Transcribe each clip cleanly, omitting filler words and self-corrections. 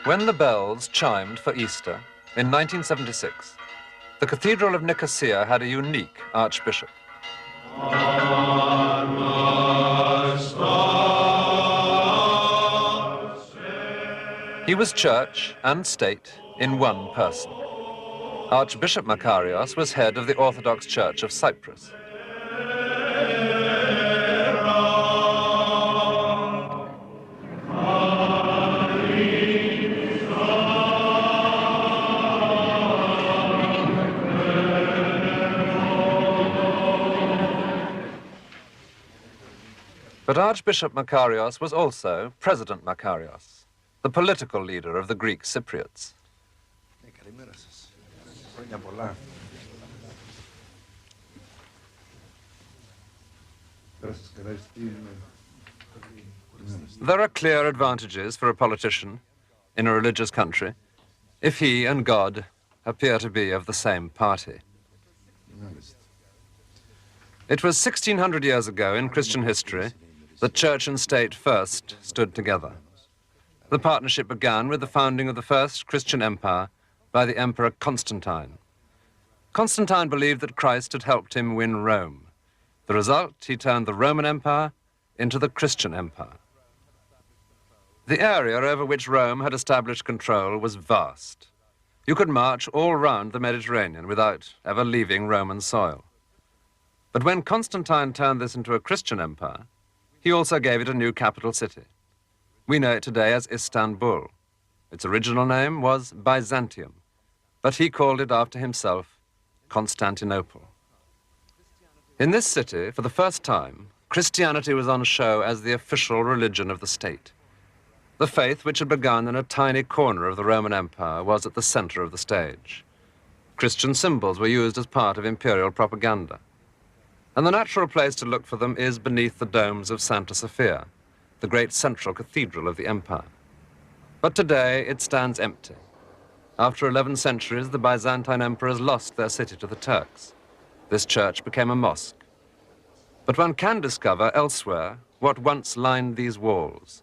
When the bells chimed for Easter in 1976, the Cathedral of Nicosia had a unique archbishop. He was church and state in one person. Archbishop Makarios was head of the Orthodox Church of Cyprus. But Archbishop Makarios was also President Makarios, the political leader of the Greek Cypriots. There are clear advantages for a politician in a religious country if he and God appear to be of the same party. It was 1600 years ago in Christian history that church and state first stood together. The partnership began with the founding of the first Christian empire by the Emperor Constantine. Constantine believed that Christ had helped him win Rome. The result, he turned the Roman Empire into the Christian Empire. The area over which Rome had established control was vast. You could march all round the Mediterranean without ever leaving Roman soil. But when Constantine turned this into a Christian empire, he also gave it a new capital city. We know it today as Istanbul. Its original name was Byzantium, but he called it after himself Constantinople. In this city, for the first time, Christianity was on show as the official religion of the state. The faith, which had begun in a tiny corner of the Roman Empire, was at the center of the stage. Christian symbols were used as part of imperial propaganda. And the natural place to look for them is beneath the domes of Santa Sofia, the great central cathedral of the empire. But today it stands empty. After 11 centuries, the Byzantine emperors lost their city to the Turks. This church became a mosque. But one can discover elsewhere what once lined these walls.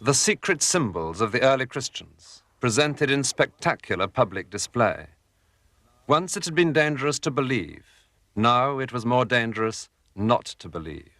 The secret symbols of the early Christians, presented in spectacular public display. Once it had been dangerous to believe. Now it was more dangerous not to believe.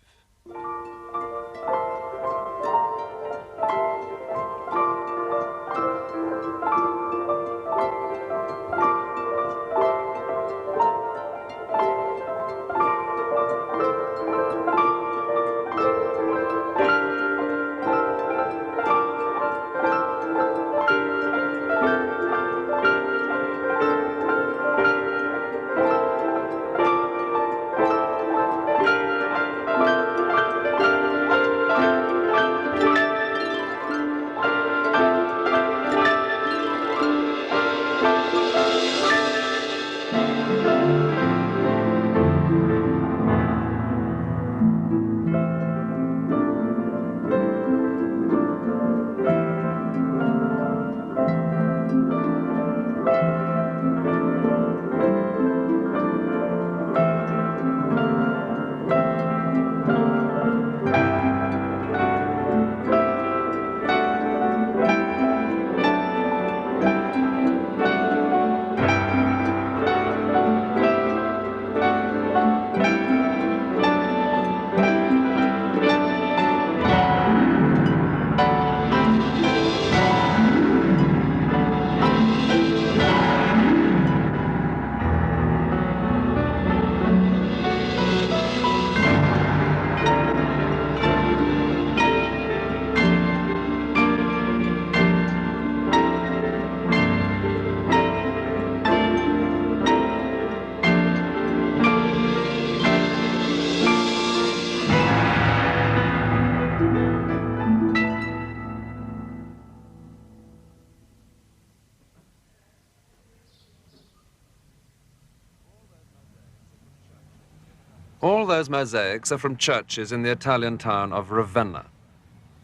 All those mosaics are from churches in the Italian town of Ravenna.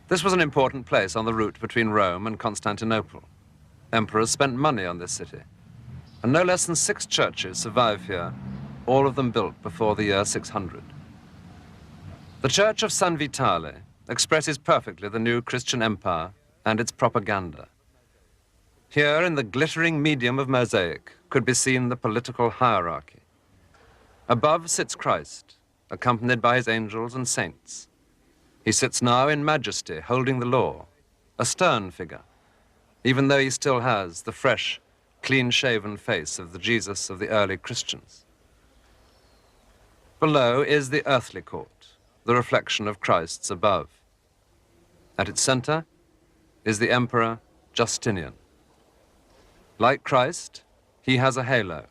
This was an important place on the route between Rome and Constantinople. Emperors spent money on this city, and no less than 6 churches survive here, all of them built before the year 600. The Church of San Vitale expresses perfectly the new Christian empire and its propaganda. Here, in the glittering medium of mosaic, could be seen the political hierarchy. Above sits Christ, accompanied by his angels and saints. He sits now in majesty, holding the law, a stern figure, even though he still has the fresh, clean-shaven face of the Jesus of the early Christians. Below is the earthly court, the reflection of Christ's above. At its center is the Emperor Justinian. Like Christ, he has a halo.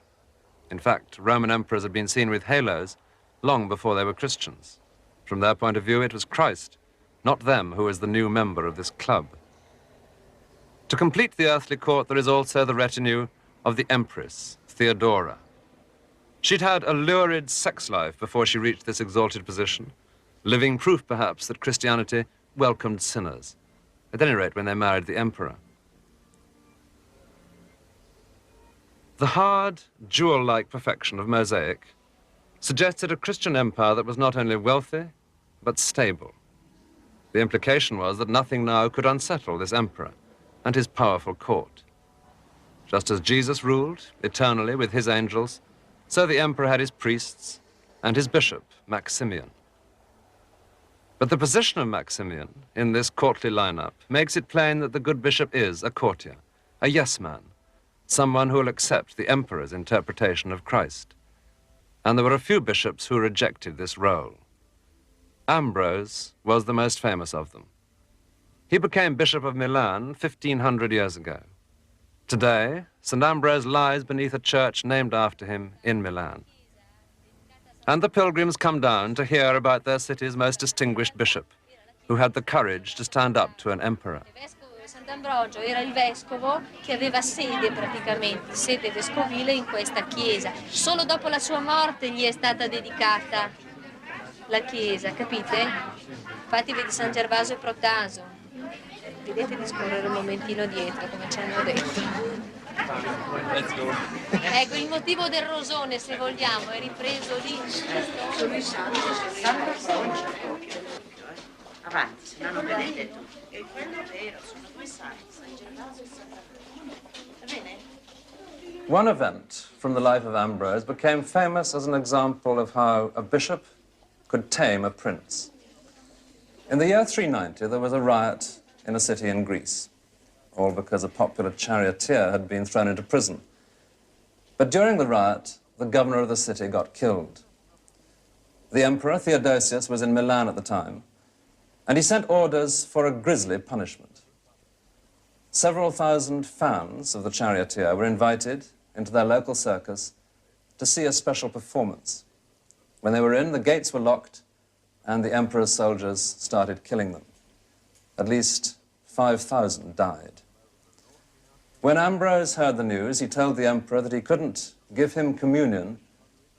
In fact, Roman emperors had been seen with halos long before they were Christians. From their point of view, it was Christ, not them, who was the new member of this club. To complete the earthly court, there is also the retinue of the Empress, Theodora. She'd had a lurid sex life before she reached this exalted position, living proof, perhaps, that Christianity welcomed sinners, at any rate when they married the emperor. The hard, jewel-like perfection of mosaic suggested a Christian empire that was not only wealthy, but stable. The implication was that nothing now could unsettle this emperor and his powerful court. Just as Jesus ruled eternally with his angels, so the emperor had his priests and his bishop, Maximian. But the position of Maximian in this courtly lineup makes it plain that the good bishop is a courtier, a yes man, someone who will accept the emperor's interpretation of Christ. And there were a few bishops who rejected this role. Ambrose was the most famous of them. He became Bishop of Milan 1,500 years ago. Today, St. Ambrose lies beneath a church named after him in Milan. And the pilgrims come down to hear about their city's most distinguished bishop, who had the courage to stand up to an emperor. Sant'Ambrogio era il vescovo che aveva sede praticamente, sede vescovile in questa chiesa. Solo dopo la sua morte gli è stata dedicata la chiesa, capite? Infatti vedi San Gervasio e Protaso. Vedete di scorrere un momentino dietro, come ci hanno detto. Let's go. Ecco, il motivo del rosone, se vogliamo, è ripreso lì. Sono i santi, avanti, se no non vedete tutto. E quello è vero, sono due santi, San Gervasio e San Protaso. Va bene? One event from the life of Ambrose became famous as an example of how a bishop could tame a prince. In the year 390, there was a riot in a city in Greece, all because a popular charioteer had been thrown into prison. But during the riot, the governor of the city got killed. The emperor, Theodosius, was in Milan at the time, and he sent orders for a grisly punishment. Several thousand fans of the charioteer were invited into their local circus to see a special performance. When they were in, the gates were locked, and the emperor's soldiers started killing them. At least 5,000 died. When Ambrose heard the news, he told the emperor that he couldn't give him communion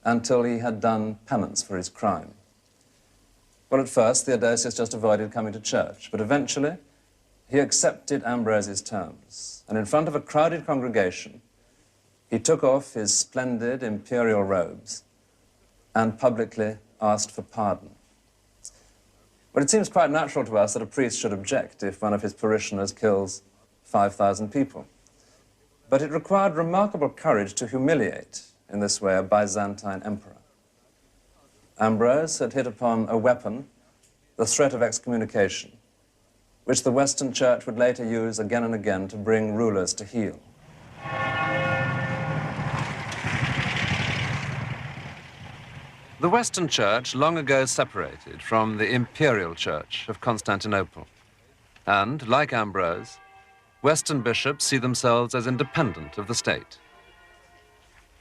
until he had done penance for his crime. Well, at first, Theodosius just avoided coming to church, but eventually he accepted Ambrose's terms, and in front of a crowded congregation, he took off his splendid imperial robes and publicly asked for pardon. Well, it seems quite natural to us that a priest should object if one of his parishioners kills 5,000 people. But it required remarkable courage to humiliate, in this way, a Byzantine emperor. Ambrose had hit upon a weapon, the threat of excommunication, which the Western Church would later use again and again to bring rulers to heel. The Western Church long ago separated from the Imperial Church of Constantinople. And, like Ambrose, Western bishops see themselves as independent of the state.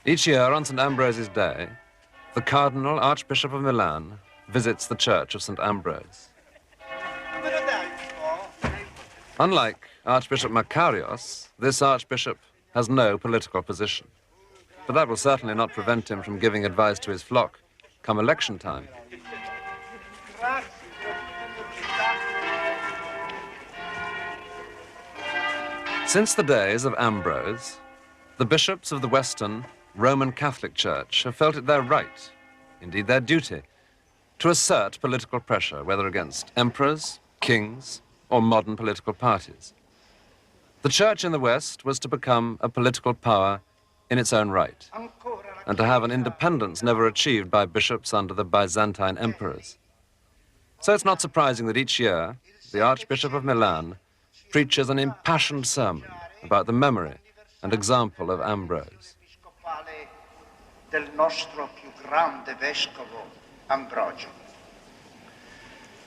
Each year on St. Ambrose's Day, the Cardinal Archbishop of Milan visits the Church of St. Ambrose. Unlike Archbishop Makarios, this archbishop has no political position. But that will certainly not prevent him from giving advice to his flock come election time. Since the days of Ambrose, the bishops of the Western Roman Catholic Church have felt it their right, indeed their duty, to assert political pressure, whether against emperors, kings, or modern political parties. The Church in the West was to become a political power in its own right, and to have an independence never achieved by bishops under the Byzantine emperors. So it's not surprising that each year, the Archbishop of Milan preaches an impassioned sermon about the memory and example of Ambrose. Del nostro più grande vescovo Ambrogio.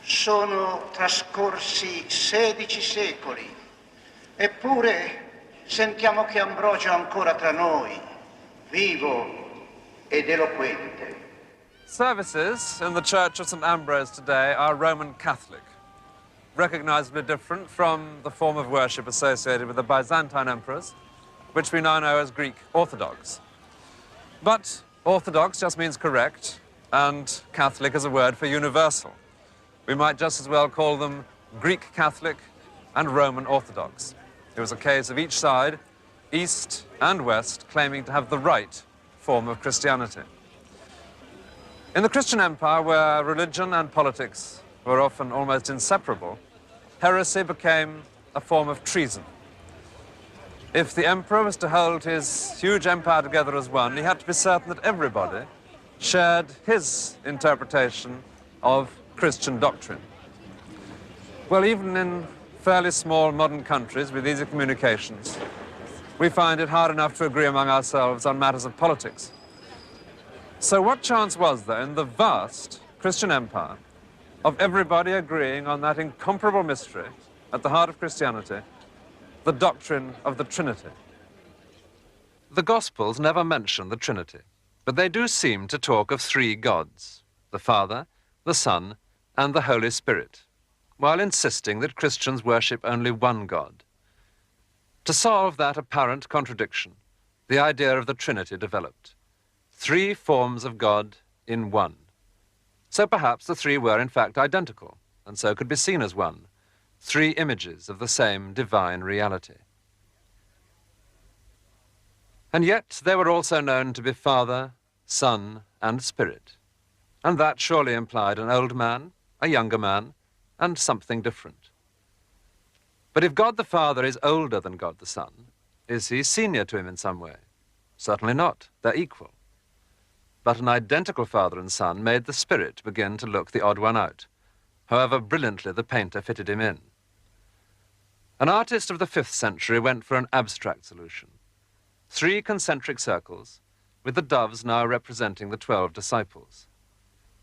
Sono trascorsi 16 secoli, eppure sentiamo che Ambrogio è ancora tra noi, vivo ed eloquente. Services in the Church of St. Ambrose today are Roman Catholic, recognizably different from the form of worship associated with the Byzantine emperors, which we now know as Greek Orthodox. But Orthodox just means correct, and Catholic is a word for universal. We might just as well call them Greek Catholic and Roman Orthodox. It was a case of each side, East and West, claiming to have the right form of Christianity. In the Christian Empire, where religion and politics were often almost inseparable, heresy became a form of treason. If the emperor was to hold his huge empire together as one, he had to be certain that everybody shared his interpretation of Christian doctrine. Well, even in fairly small modern countries with easy communications, we find it hard enough to agree among ourselves on matters of politics. So what chance was there in the vast Christian empire of everybody agreeing on that incomparable mystery at the heart of Christianity, the doctrine of the Trinity? The Gospels never mention the Trinity, but they do seem to talk of three gods, the Father, the Son, and the Holy Spirit, while insisting that Christians worship only one God. To solve that apparent contradiction, the idea of the Trinity developed. Three forms of God in one. So perhaps the three were in fact identical, and so could be seen as one. Three images of the same divine reality. And yet they were also known to be Father, Son, and Spirit. And that surely implied an old man, a younger man, and something different. But if God the Father is older than God the Son, is he senior to him in some way? Certainly not. They're equal. But an identical Father and Son made the Spirit begin to look the odd one out, however brilliantly the painter fitted him in. An artist of the 5th century went for an abstract solution. 3 concentric circles, with the doves now representing the 12 disciples.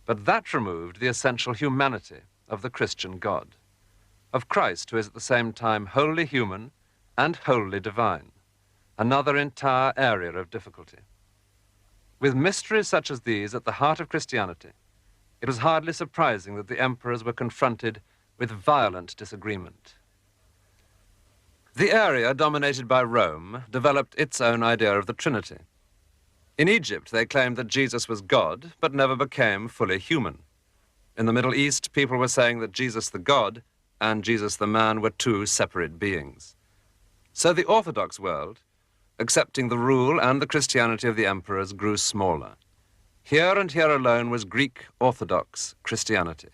But that removed the essential humanity of the Christian God, of Christ, who is at the same time wholly human and wholly divine, another entire area of difficulty. With mysteries such as these at the heart of Christianity, it was hardly surprising that the emperors were confronted with violent disagreement. The area dominated by Rome developed its own idea of the Trinity. In Egypt, they claimed that Jesus was God, but never became fully human. In the Middle East, people were saying that Jesus the God and Jesus the man were 2 separate beings. So the Orthodox world, accepting the rule and the Christianity of the emperors, grew smaller. Here and here alone was Greek Orthodox Christianity.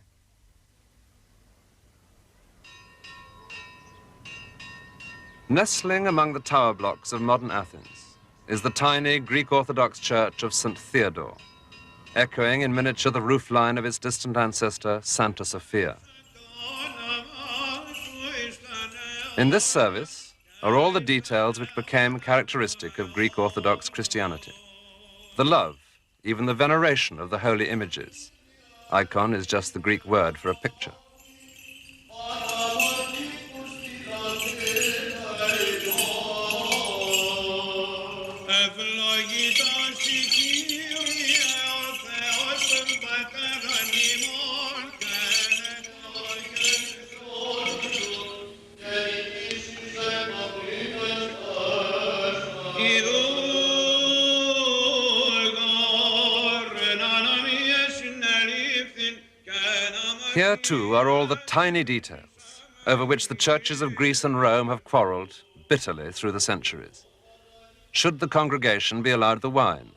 Nestling among the tower blocks of modern Athens is the tiny Greek Orthodox church of St. Theodore, echoing in miniature the roofline of its distant ancestor, Santa Sophia. In this service are all the details which became characteristic of Greek Orthodox Christianity. The love, even the veneration of the holy images. Icon is just the Greek word for a picture. Here, too, are all the tiny details over which the churches of Greece and Rome have quarreled bitterly through the centuries. Should the congregation be allowed the wine?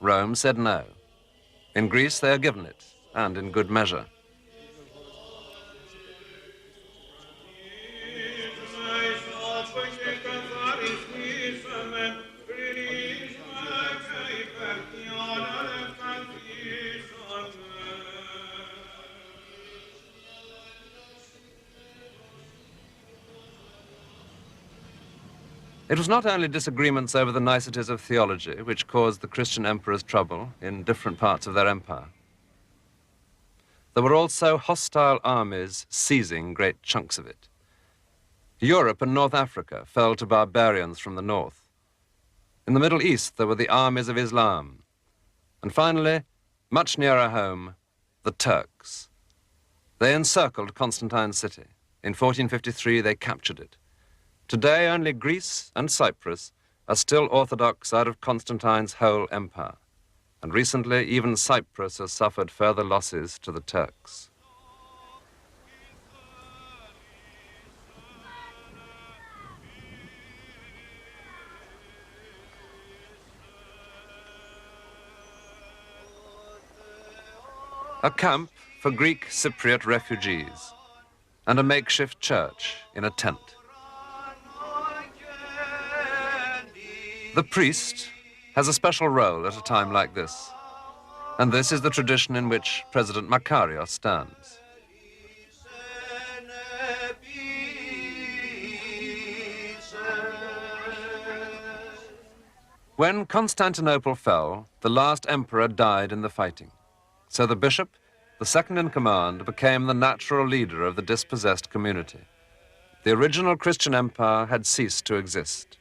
Rome said no. In Greece, they are given it, and in good measure. It was not only disagreements over the niceties of theology which caused the Christian emperors trouble in different parts of their empire. There were also hostile armies seizing great chunks of it. Europe and North Africa fell to barbarians from the north. In the Middle East, there were the armies of Islam. And finally, much nearer home, the Turks. They encircled Constantine's city. In 1453, they captured it. Today, only Greece and Cyprus are still Orthodox out of Constantine's whole empire. And recently, even Cyprus has suffered further losses to the Turks. A camp for Greek Cypriot refugees, and a makeshift church in a tent. The priest has a special role at a time like this, and this is the tradition in which President Makarios stands. When Constantinople fell, the last emperor died in the fighting. So the bishop, the second in command, became the natural leader of the dispossessed community. The original Christian empire had ceased to exist,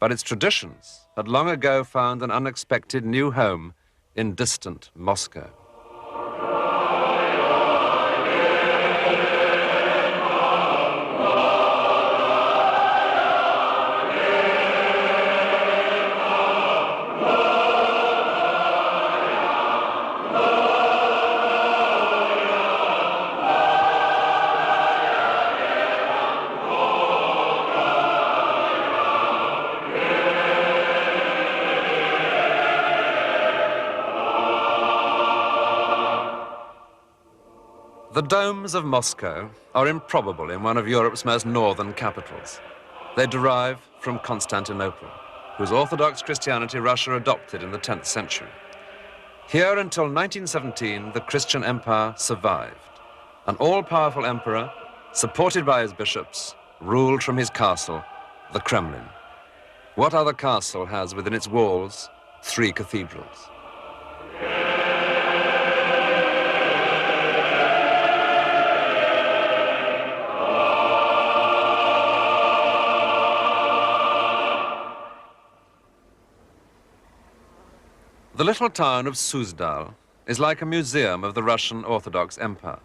but its traditions had long ago found an unexpected new home in distant Moscow. The domes of Moscow are improbable in one of Europe's most northern capitals. They derive from Constantinople, whose Orthodox Christianity Russia adopted in the 10th century. Here until 1917, the Christian empire survived. An all-powerful emperor, supported by his bishops, ruled from his castle, the Kremlin. What other castle has within its walls 3 cathedrals? The little town of Suzdal is like a museum of the Russian Orthodox Empire.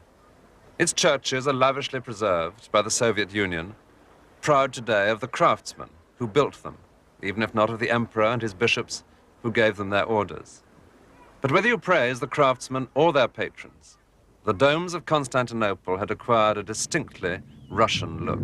Its churches are lavishly preserved by the Soviet Union, proud today of the craftsmen who built them, even if not of the emperor and his bishops who gave them their orders. But whether you praise the craftsmen or their patrons, the domes of Constantinople had acquired a distinctly Russian look.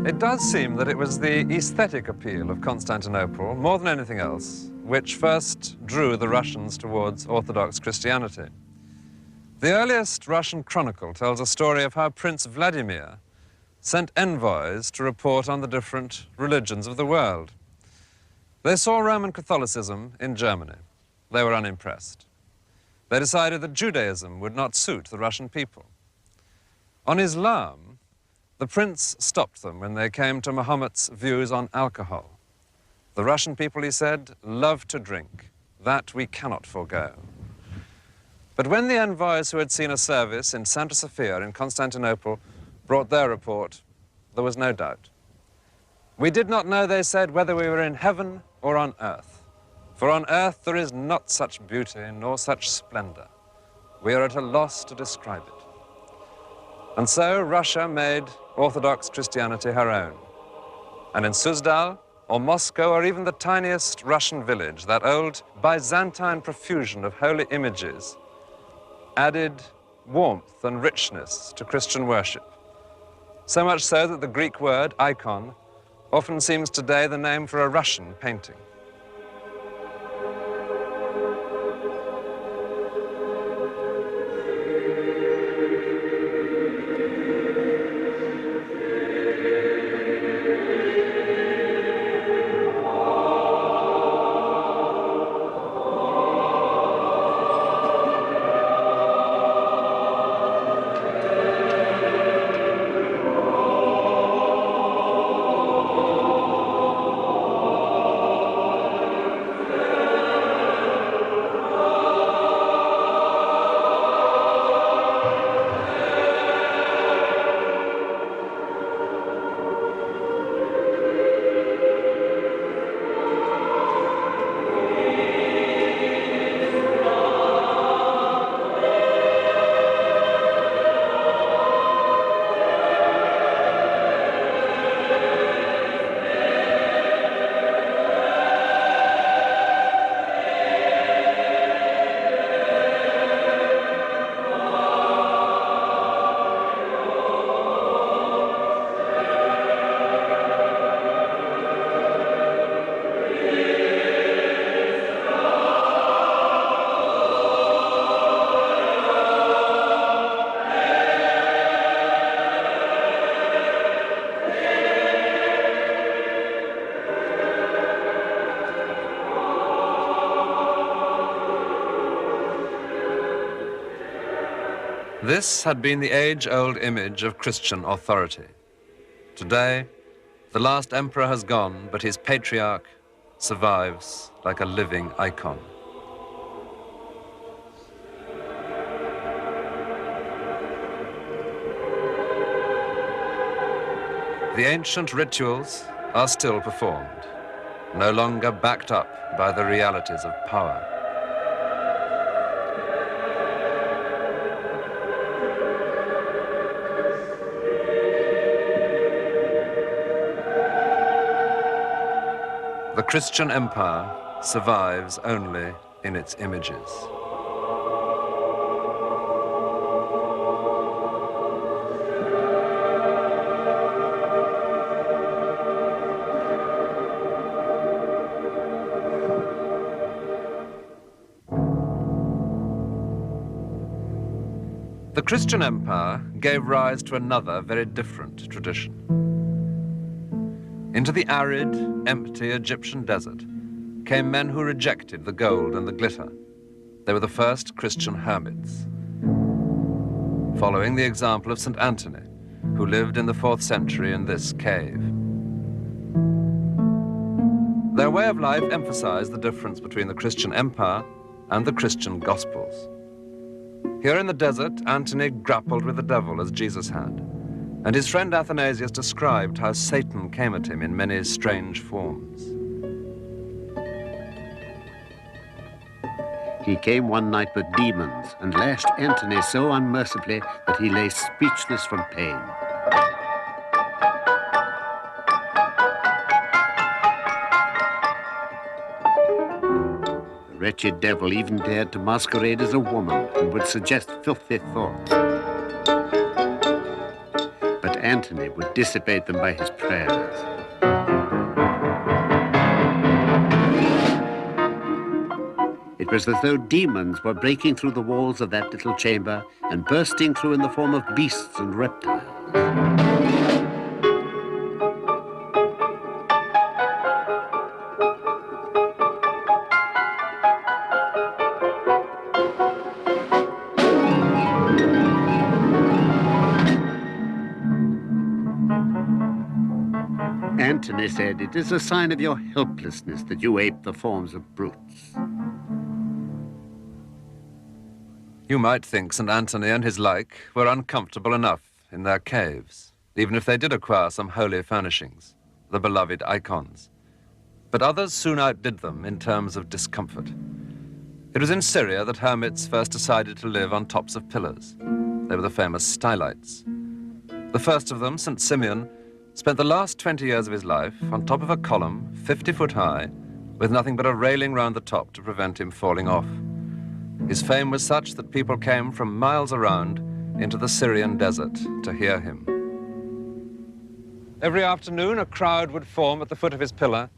It does seem that it was the aesthetic appeal of Constantinople, more than anything else, which first drew the Russians towards Orthodox Christianity. The earliest Russian chronicle tells a story of how Prince Vladimir sent envoys to report on the different religions of the world. They saw Roman Catholicism in Germany. They were unimpressed. They decided that Judaism would not suit the Russian people. On Islam, the prince stopped them when they came to Muhammad's views on alcohol. The Russian people, he said, love to drink. That we cannot forego. But when the envoys who had seen a service in Santa Sofia in Constantinople brought their report, there was no doubt. We did not know, they said, whether we were in heaven or on earth. For on earth there is not such beauty nor such splendor. We are at a loss to describe it. And so Russia made Orthodox Christianity her own. And in Suzdal, or Moscow, or even the tiniest Russian village, that old Byzantine profusion of holy images added warmth and richness to Christian worship. So much so that the Greek word, icon, often seems today the name for a Russian painting. This had been the age-old image of Christian authority. Today, the last emperor has gone, but his patriarch survives like a living icon. The ancient rituals are still performed, no longer backed up by the realities of power. The Christian empire survives only in its images. The Christian empire gave rise to another very different tradition. Into the arid, empty Egyptian desert came men who rejected the gold and the glitter. They were the first Christian hermits, following the example of St. Anthony, who lived in the 4th century in this cave. Their way of life emphasized the difference between the Christian empire and the Christian Gospels. Here in the desert, Anthony grappled with the devil as Jesus had, and his friend Athanasius described how Satan came at him in many strange forms. He came one night with demons and lashed Antony so unmercifully that he lay speechless from pain. The wretched devil even dared to masquerade as a woman and would suggest filthy thoughts. But Antony would dissipate them by his prayers. It was as though demons were breaking through the walls of that little chamber and bursting through in the form of beasts and reptiles. Antony said, "It is a sign of your helplessness that you ape the forms of brutes." You might think St. Anthony and his like were uncomfortable enough in their caves, even if they did acquire some holy furnishings. the beloved icons. But others soon outdid them in terms of discomfort. It was in Syria that hermits first decided to live on tops of pillars. They were the famous stylites. The first of them, St. Simeon, spent the last 20 years of his life on top of a column 50 foot high with nothing but a railing round the top to prevent him falling off. His fame was such that people came from miles around into the Syrian desert to hear him. Every afternoon, a crowd would form at the foot of his pillar,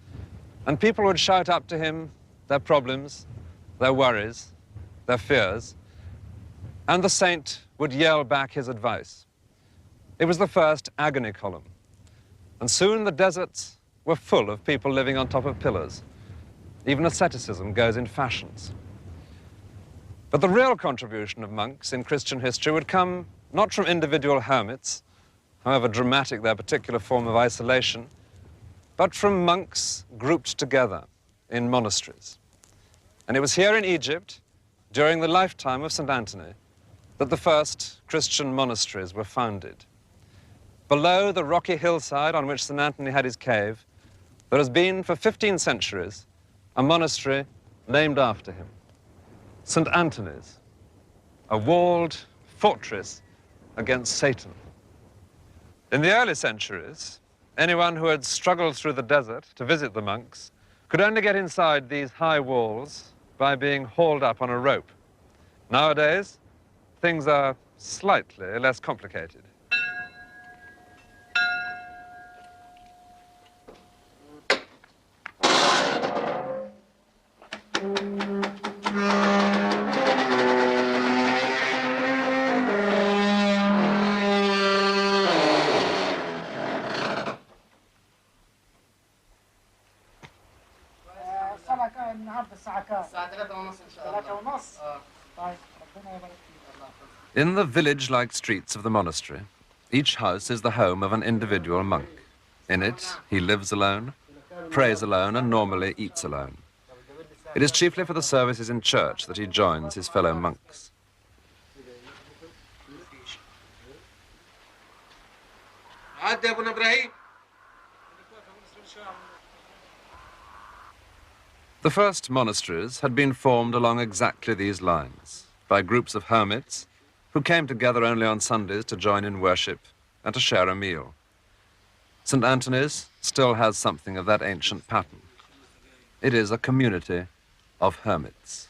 and people would shout up to him their problems, their worries, their fears, and the saint would yell back his advice. It was the first agony column, and soon the deserts were full of people living on top of pillars. Even asceticism goes in fashions. But the real contribution of monks in Christian history would come not from individual hermits, however dramatic their particular form of isolation, but from monks grouped together in monasteries. And it was here in Egypt, during the lifetime of St. Anthony, that the first Christian monasteries were founded. Below the rocky hillside on which St. Anthony had his cave, there has been for 15 centuries a monastery named after him, St. Anthony's, a walled fortress against Satan. In the early centuries, anyone who had struggled through the desert to visit the monks could only get inside these high walls by being hauled up on a rope. Nowadays, things are slightly less complicated. In the village-like streets of the monastery, each house is the home of an individual monk. In it, he lives alone, prays alone, and normally eats alone. It is chiefly for the services in church that he joins his fellow monks. The first monasteries had been formed along exactly these lines, by groups of hermits who came together only on Sundays to join in worship and to share a meal. St. Anthony's still has something of that ancient pattern. It is a community of hermits.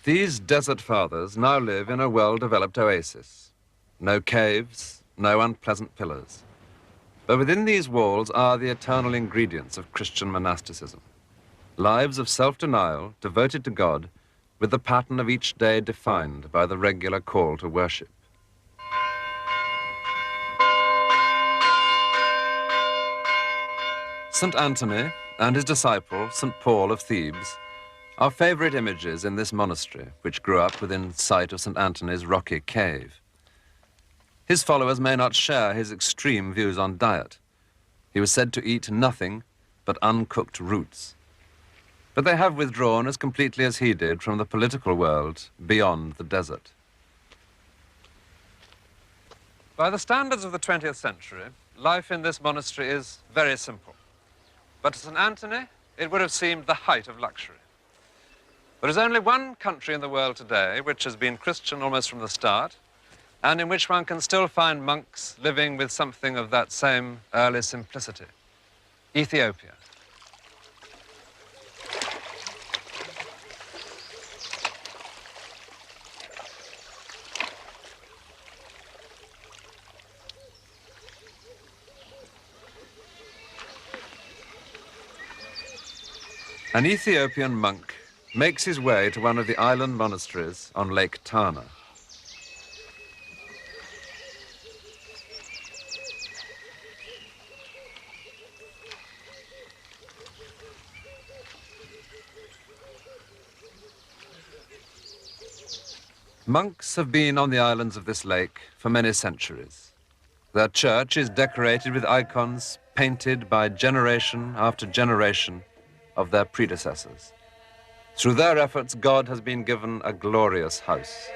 These desert fathers now live in a well-developed oasis. No caves, no unpleasant pillars. But within these walls are the eternal ingredients of Christian monasticism. Lives of self-denial, devoted to God, with the pattern of each day defined by the regular call to worship. St. Anthony and his disciple, St. Paul of Thebes, are favorite images in this monastery, which grew up within sight of St. Anthony's rocky cave. His followers may not share his extreme views on diet. He was said to eat nothing but uncooked roots. But they have withdrawn as completely as he did from the political world beyond the desert. By the standards of the 20th century, life in this monastery is very simple. But to St. Anthony, it would have seemed the height of luxury. There is only one country in the world today which has been Christian almost from the start, and in which one can still find monks living with something of that same early simplicity: Ethiopia. An Ethiopian monk makes his way to one of the island monasteries on Lake Tana. Monks have been on the islands of this lake for many centuries. Their church is decorated with icons painted by generation after generation of their predecessors. Through their efforts, God has been given a glorious house.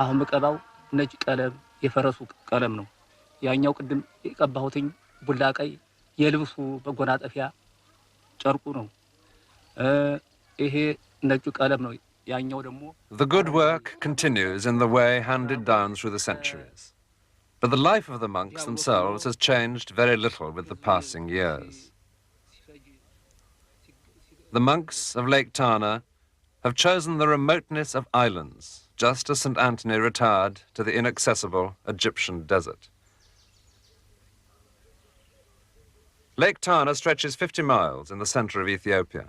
አሁን በቀባው ነጭ ቀለም የፈረሱ ቀለም ነው። ያኛው ቅድም የቀባሁትኝ ቡላ ቀይ የልብሱ መጎናጸፊያ ጨርቁ ነው። ይሄ ነጩ ቀለም ነው። ያኛው ደግሞ The good work continues in the way handed down through the centuries. But the life of the monks themselves has changed very little with the passing years. The monks of Lake Tana have chosen the remoteness of islands, just as St. Anthony retired to the inaccessible Egyptian desert. Lake Tana stretches 50 miles in the center of Ethiopia,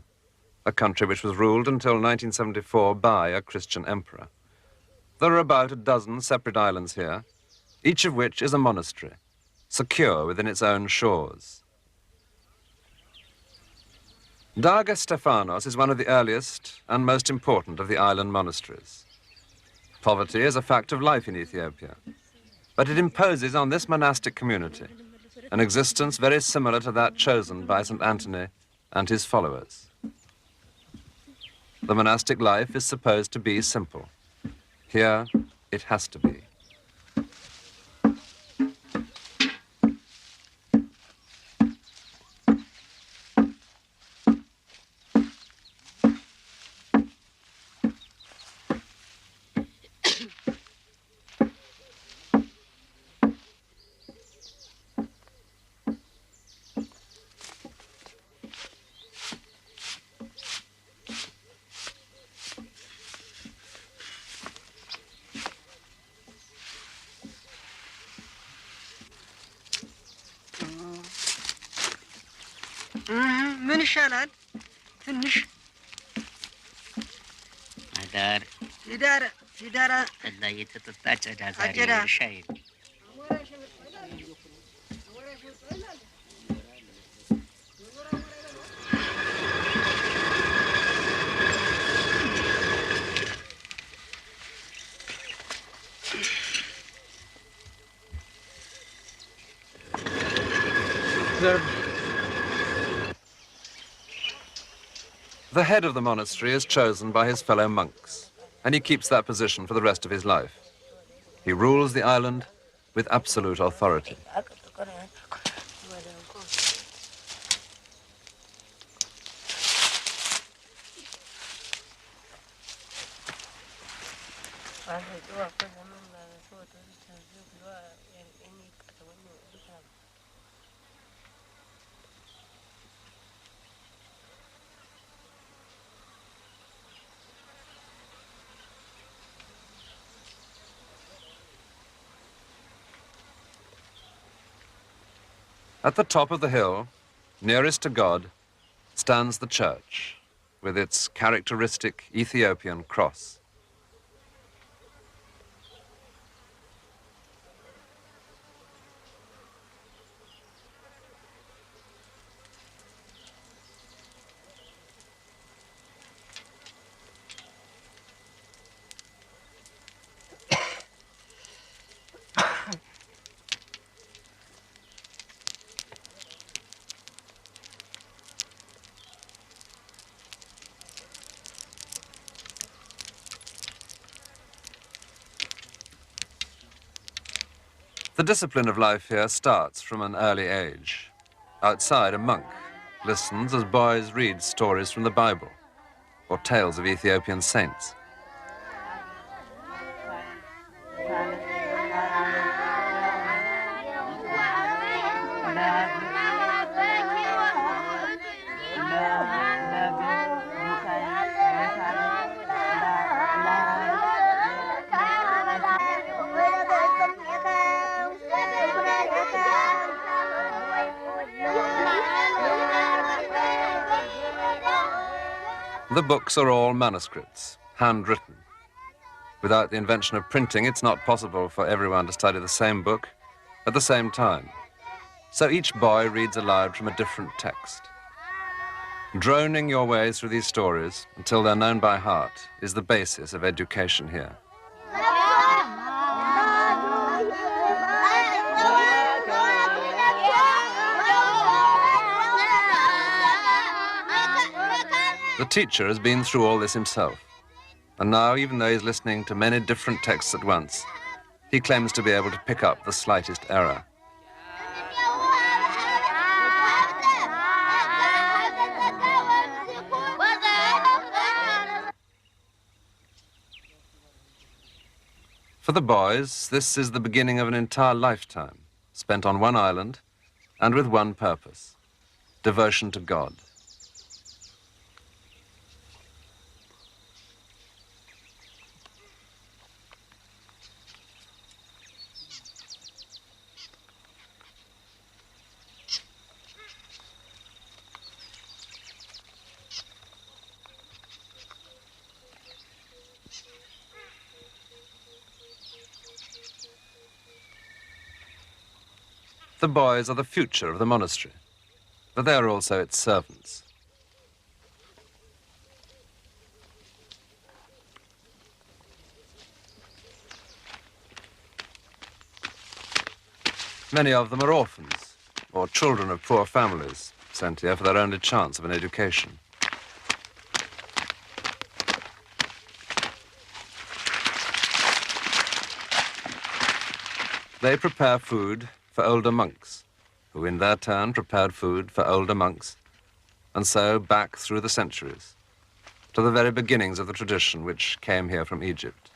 a country which was ruled until 1974 by a Christian emperor. There are about a dozen separate islands here, each of which is a monastery, secure within its own shores. Daga Stefanos is one of the earliest and most important of the island monasteries. Poverty is a fact of life in Ethiopia, but it imposes on this monastic community an existence very similar to that chosen by St. Anthony and his followers. The monastic life is supposed to be simple. Here, it has to be. ምን ይሻላል? ትንሽ አዳር ሲዳራ ሲዳራ ጠላ የተጠጣ ጨዳ ዛሬ ሻይ The head of the monastery is chosen by his fellow monks, and he keeps that position for the rest of his life. He rules the island with absolute authority. At the top of the hill, nearest to God, stands the church with its characteristic Ethiopian cross. The discipline of life here starts from an early age. Outside, a monk listens as boys read stories from the Bible or tales of Ethiopian saints. The books are all manuscripts, handwritten. Without the invention of printing, it's not possible for everyone to study the same book at the same time. So each boy reads aloud from a different text. Droning your way through these stories until they're known by heart is the basis of education here. The teacher has been through all this himself, and now, even though he's listening to many different texts at once, he claims to be able to pick up the slightest error. For the boys, this is the beginning of an entire lifetime, spent on one island and with one purpose: devotion to God. The boys are the future of the monastery, but they are also its servants. Many of them are orphans or children of poor families, sent here for their only chance of an education. They prepare food for older monks, who in their turn prepared food for older monks, and so back through the centuries to the very beginnings of the tradition which came here from Egypt.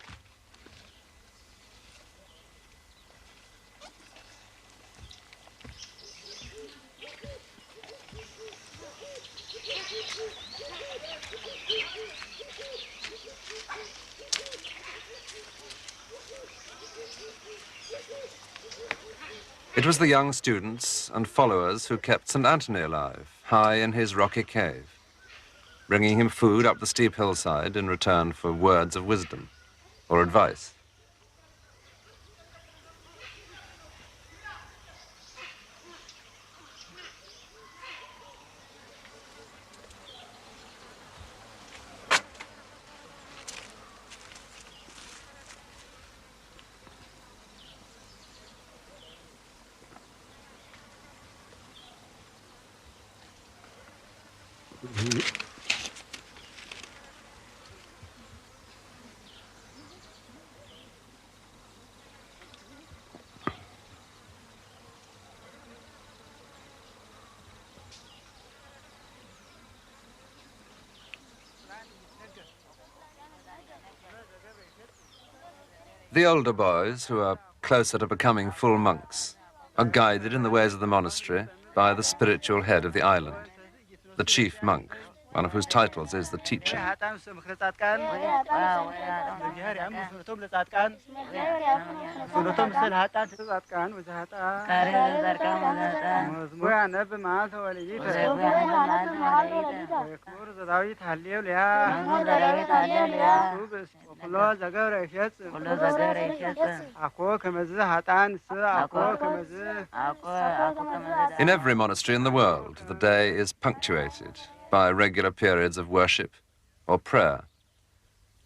It was the young students and followers who kept St. Anthony alive, high in his rocky cave, bringing him food up the steep hillside in return for words of wisdom or advice. The older boys, who are closer to becoming full monks, are guided in the ways of the monastery by the spiritual head of the island, the chief monk, one of whose titles is the teacher. In every monastery in the world, the day is punctuated by regular periods of worship or prayer.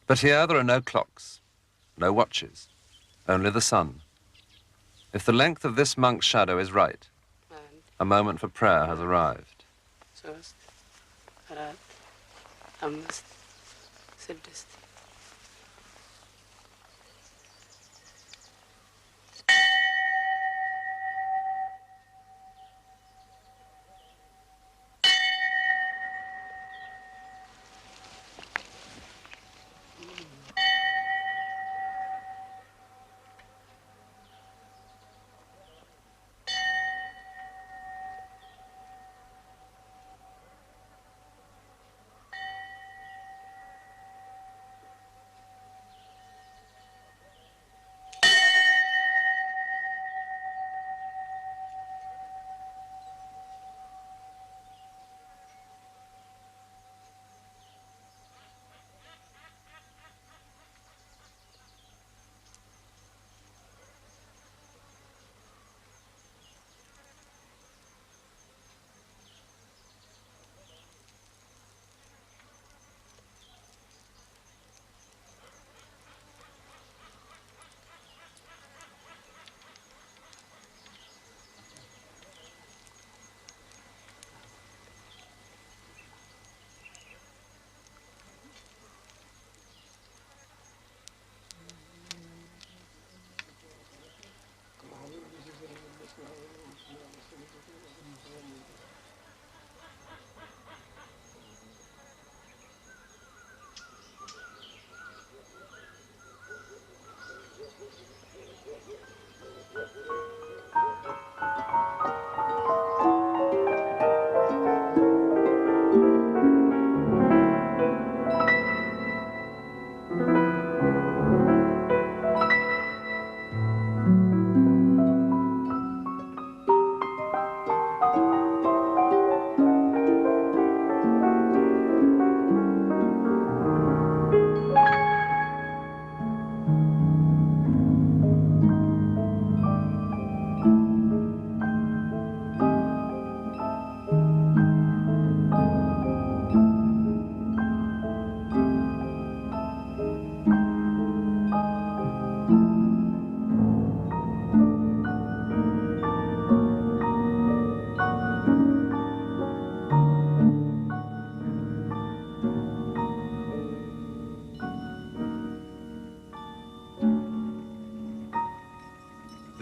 But here there are no clocks, no watches, only the sun. If the length of this monk's shadow is right, a moment for prayer has arrived.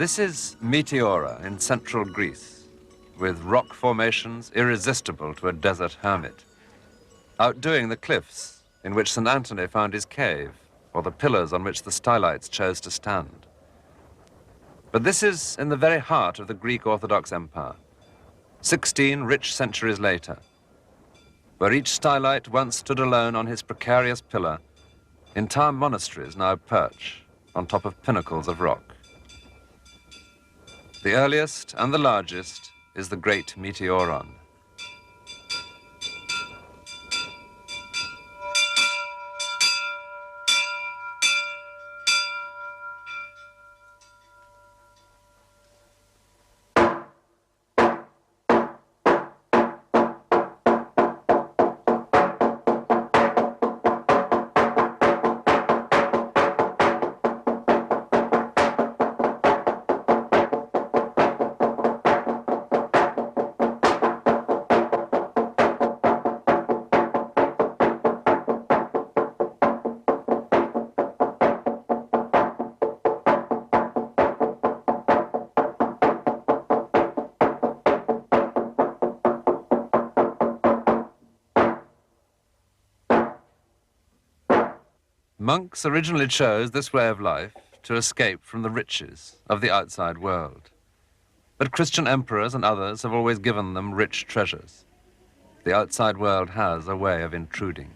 This is Meteora in central Greece, with rock formations irresistible to a desert hermit, outdoing the cliffs in which St. Anthony found his cave, or the pillars on which the stylites chose to stand. But this is in the very heart of the Greek Orthodox Empire, 16 rich centuries later, where each stylite once stood alone on his precarious pillar, entire monasteries now perch on top of pinnacles of rock. The earliest and the largest is the Great Meteoron. Monks originally chose this way of life to escape from the riches of the outside world. But Christian emperors and others have always given them rich treasures. The outside world has a way of intruding.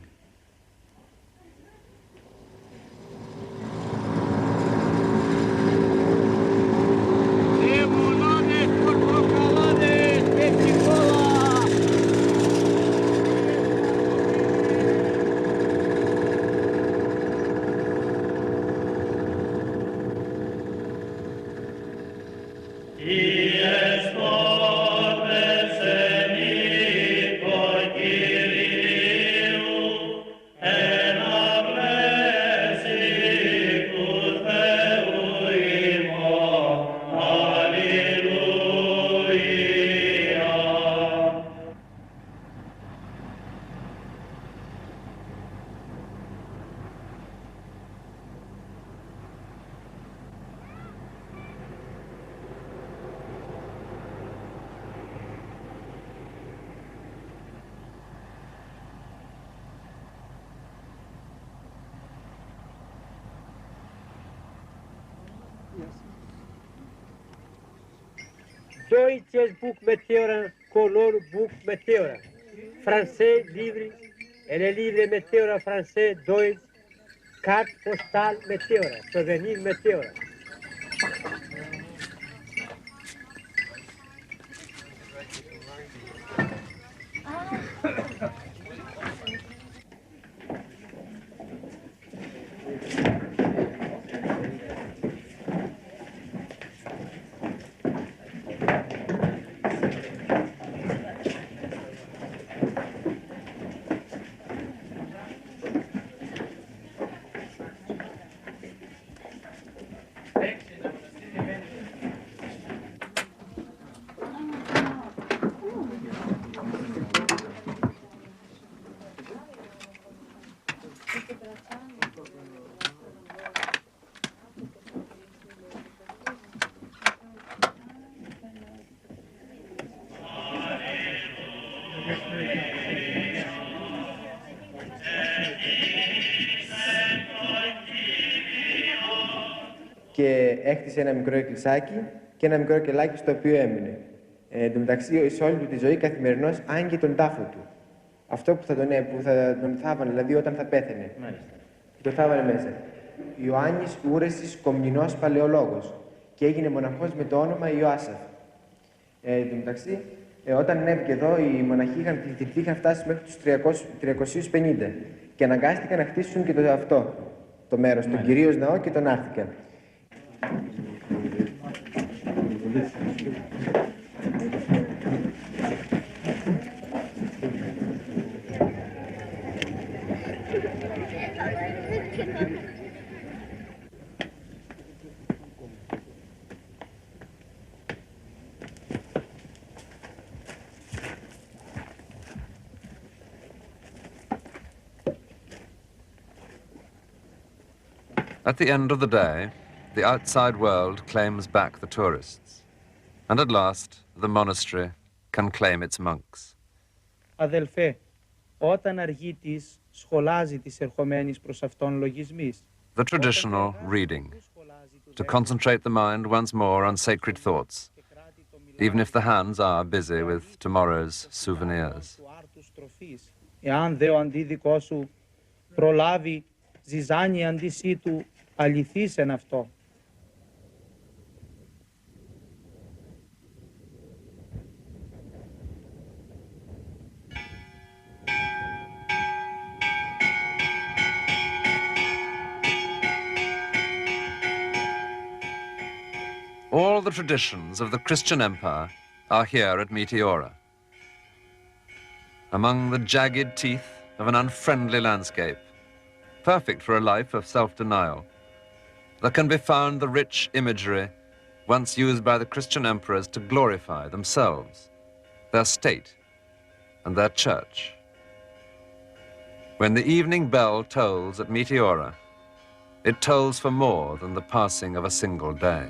Deutsches Buch Meteora, Color Buch Meteora. Français, livre, et le livre Meteora français, Deutsch, carte postale Meteora, souvenir Meteora. Και έκτισε ένα μικρό εκκλησάκι και ένα μικρό κελάκι στο οποίο έμεινε. Εν τω μεταξύ, σε όλη του τη ζωή καθημερινώς άνοιγε τον τάφο του. Αυτό που θα τον θάβανε, δηλαδή όταν θα πέθαινε. Μάλιστα. Το θάβανε μέσα. Ιωάννης Ούρεσης Κομνηνός Παλαιολόγος και έγινε μοναχός με το όνομα Ιωάσαφ. Εν τω μεταξύ, όταν ανέβηκε εδώ, οι μοναχοί είχαν φτάσει μέχρι τους 350 και αναγκάστηκαν να χτίσουν και το μέρος, τον κυρίως ναό και τον άρθηκαν. At the end of the day, the outside world claims back the tourists. And at last, the monastery can claim its monks. Αδελφέ, όταν αργήτης σχολάζει τις ερχομένης προς αυτόν λογισμής. The traditional reading, to concentrate the mind once more on sacred thoughts, even if the hands are busy with tomorrow's souvenirs. Εάν δε ο αντίδικός σου προλάβει, ζυζάνει αντίσή του, αληθής εν αυτό. All the traditions of the Christian empire are here at Meteora. Among the jagged teeth of an unfriendly landscape, perfect for a life of self-denial, there can be found the rich imagery once used by the Christian emperors to glorify themselves, their state, and their church. When the evening bell tolls at Meteora, it tolls for more than the passing of a single day.